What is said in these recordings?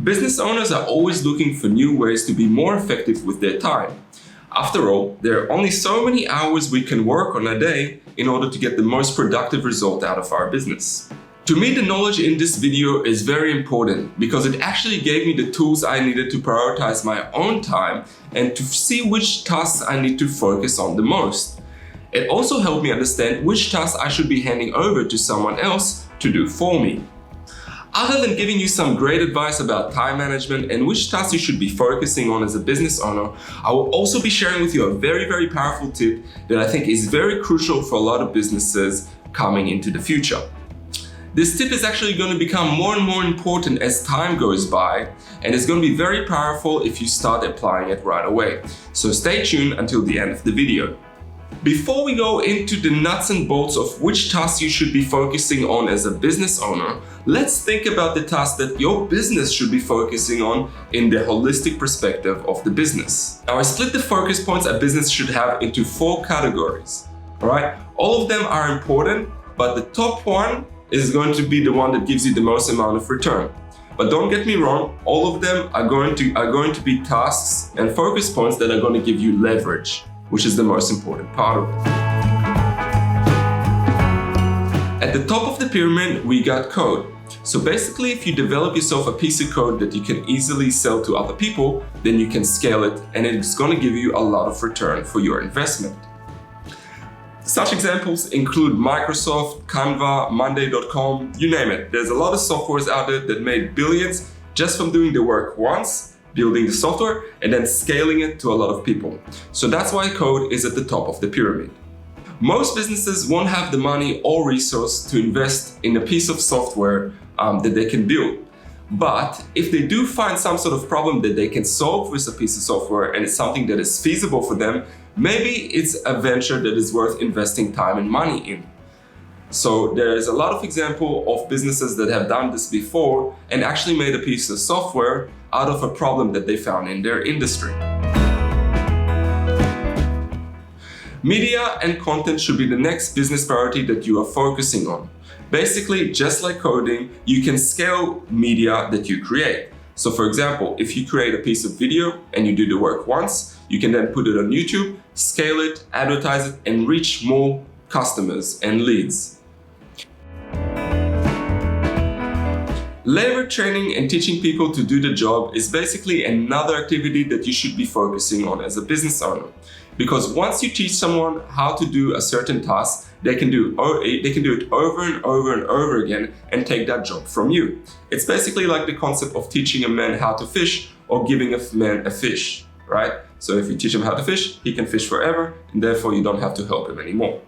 Business owners are always looking for new ways to be more effective with their time. After all, there are only so many hours we can work on a day in order to get the most productive result out of our business. To me, the knowledge in this video is very important because it actually gave me the tools I needed to prioritize my own time and to see which tasks I need to focus on the most. It also helped me understand which tasks I should be handing over to someone else to do for me. Other than giving you some great advice about time management and which tasks you should be focusing on as a business owner, I will also be sharing with you a very powerful tip that I think is very crucial for a lot of businesses coming into the future. This tip is actually going to become more and more important as time goes by, and it's going to be very powerful if you start applying it right away. So stay tuned until the end of the video. Before we go into the nuts and bolts of which tasks you should be focusing on as a business owner, let's think about the tasks that your business should be focusing on in the holistic perspective of the business. Now, I split the focus points a business should have into 4 categories. All right, all of them are important, but the top one is going to be the one that gives you the most amount of return. But don't get me wrong, all of them are going to be tasks and focus points that are going to give you leverage, which is the most important part of it. At the top of the pyramid, we got code. So basically, if you develop yourself a piece of code that you can easily sell to other people, then you can scale it and it's going to give you a lot of return for your investment. Such examples include Microsoft, Canva, Monday.com, you name it. There's a lot of softwares out there that made billions just from doing the work once, building the software, and then scaling it to a lot of people. So that's why code is at the top of the pyramid. Most businesses won't have the money or resource to invest in a piece of software that they can build. But if they do find some sort of problem that they can solve with a piece of software and it's something that is feasible for them, maybe it's a venture that is worth investing time and money in. So there's a lot of examples of businesses that have done this before and actually made a piece of software out of a problem that they found in their industry. Media and content should be the next business priority that you are focusing on. Basically, just like coding, you can scale media that you create. So for example, if you create a piece of video and you do the work once, you can then put it on YouTube, scale it, advertise it, and reach more customers and leads. Labor training and teaching people to do the job is basically another activity that you should be focusing on as a business owner. Because once you teach someone how to do a certain task, they can do it over and over and over again and take that job from you. It's basically like the concept of teaching a man how to fish or giving a man a fish, right? So if you teach him how to fish, he can fish forever, and therefore you don't have to help him anymore.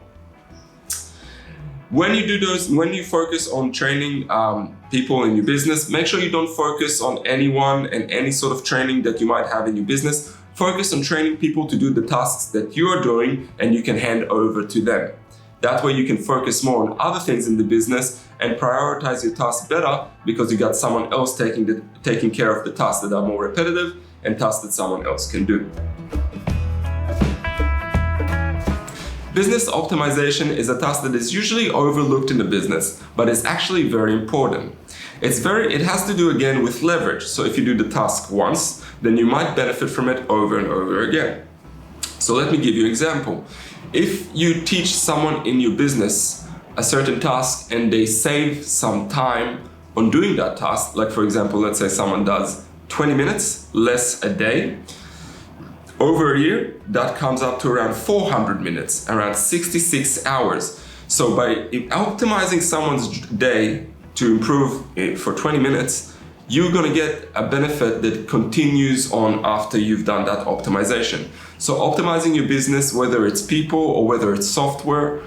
When you focus on training people in your business, make sure you don't focus on anyone and any sort of training that you might have in your business. Focus on training people to do the tasks that you are doing and you can hand over to them. That way you can focus more on other things in the business and prioritize your tasks better because you got someone else taking care of the tasks that are more repetitive and tasks that someone else can do. Business optimization is a task that is usually overlooked in the business, but it's actually very important. It has to do again with leverage. So if you do the task once, then you might benefit from it over and over again. So let me give you an example. If you teach someone in your business a certain task and they save some time on doing that task, like for example, let's say someone does 20 minutes less a day, over a year, that comes up to around 400 minutes, around 66 hours. So by optimizing someone's day to improve it for 20 minutes, you're gonna get a benefit that continues on after you've done that optimization. So optimizing your business, whether it's people or whether it's software,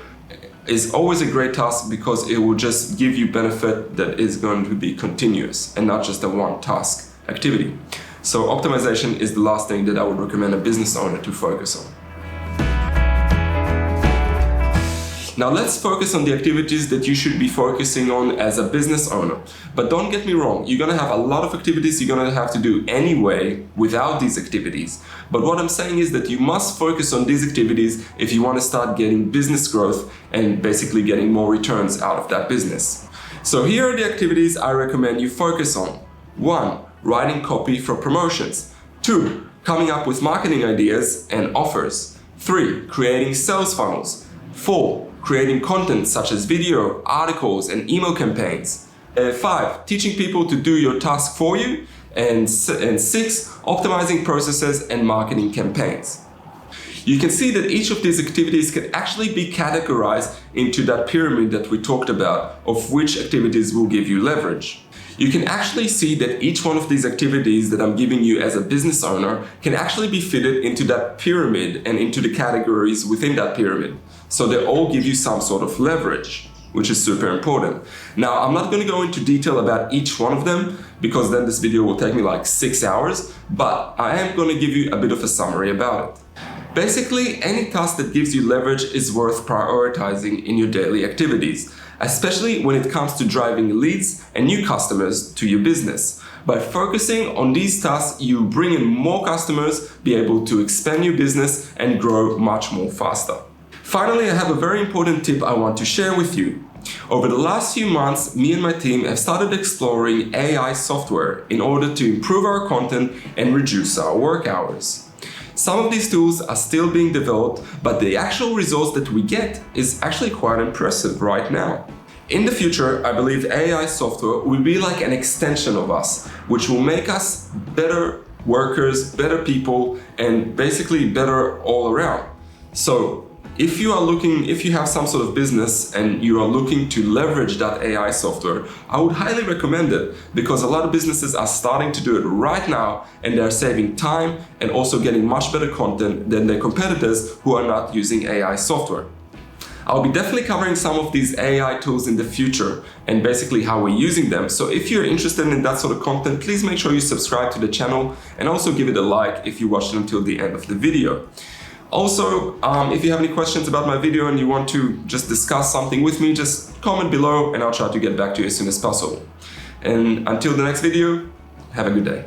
is always a great task because it will just give you benefit that is going to be continuous and not just a one task activity. So optimization is the last thing that I would recommend a business owner to focus on. Now let's focus on the activities that you should be focusing on as a business owner. But don't get me wrong, you're gonna have a lot of activities you're gonna have to do anyway without these activities. But what I'm saying is that you must focus on these activities if you want to start getting business growth and basically getting more returns out of that business. So here are the activities I recommend you focus on. 1. writing copy for promotions. 2. Coming up with marketing ideas and offers. 3. Creating sales funnels. 4. Creating content such as video, articles, and email campaigns. 5. Teaching people to do your task for you. And 6. Optimizing processes and marketing campaigns. You can see that each of these activities can actually be categorized into that pyramid that we talked about, of which activities will give you leverage. You can actually see that each one of these activities that I'm giving you as a business owner can actually be fitted into that pyramid and into the categories within that pyramid. So they all give you some sort of leverage, which is super important. Now, I'm not going to go into detail about each one of them because then this video will take me like 6 hours, but I am going to give you a bit of a summary about it. Basically, any task that gives you leverage is worth prioritizing in your daily activities, especially when it comes to driving leads and new customers to your business. By focusing on these tasks, you bring in more customers, be able to expand your business and grow much more faster. Finally, I have a very important tip I want to share with you. Over the last few months, me and my team have started exploring AI software in order to improve our content and reduce our work hours. Some of these tools are still being developed, but the actual results that we get is actually quite impressive right now. In the future, I believe AI software will be like an extension of us, which will make us better workers, better people, and basically better all around. So, if you have some sort of business and you are looking to leverage that AI software, I would highly recommend it because a lot of businesses are starting to do it right now and they're saving time and also getting much better content than their competitors who are not using AI software. I'll be definitely covering some of these AI tools in the future and basically how we're using them. So if you're interested in that sort of content, please make sure you subscribe to the channel and also give it a like if you watched it until the end of the video. Also, if you have any questions about my video and you want to just discuss something with me, just comment below and I'll try to get back to you as soon as possible. And until the next video, have a good day.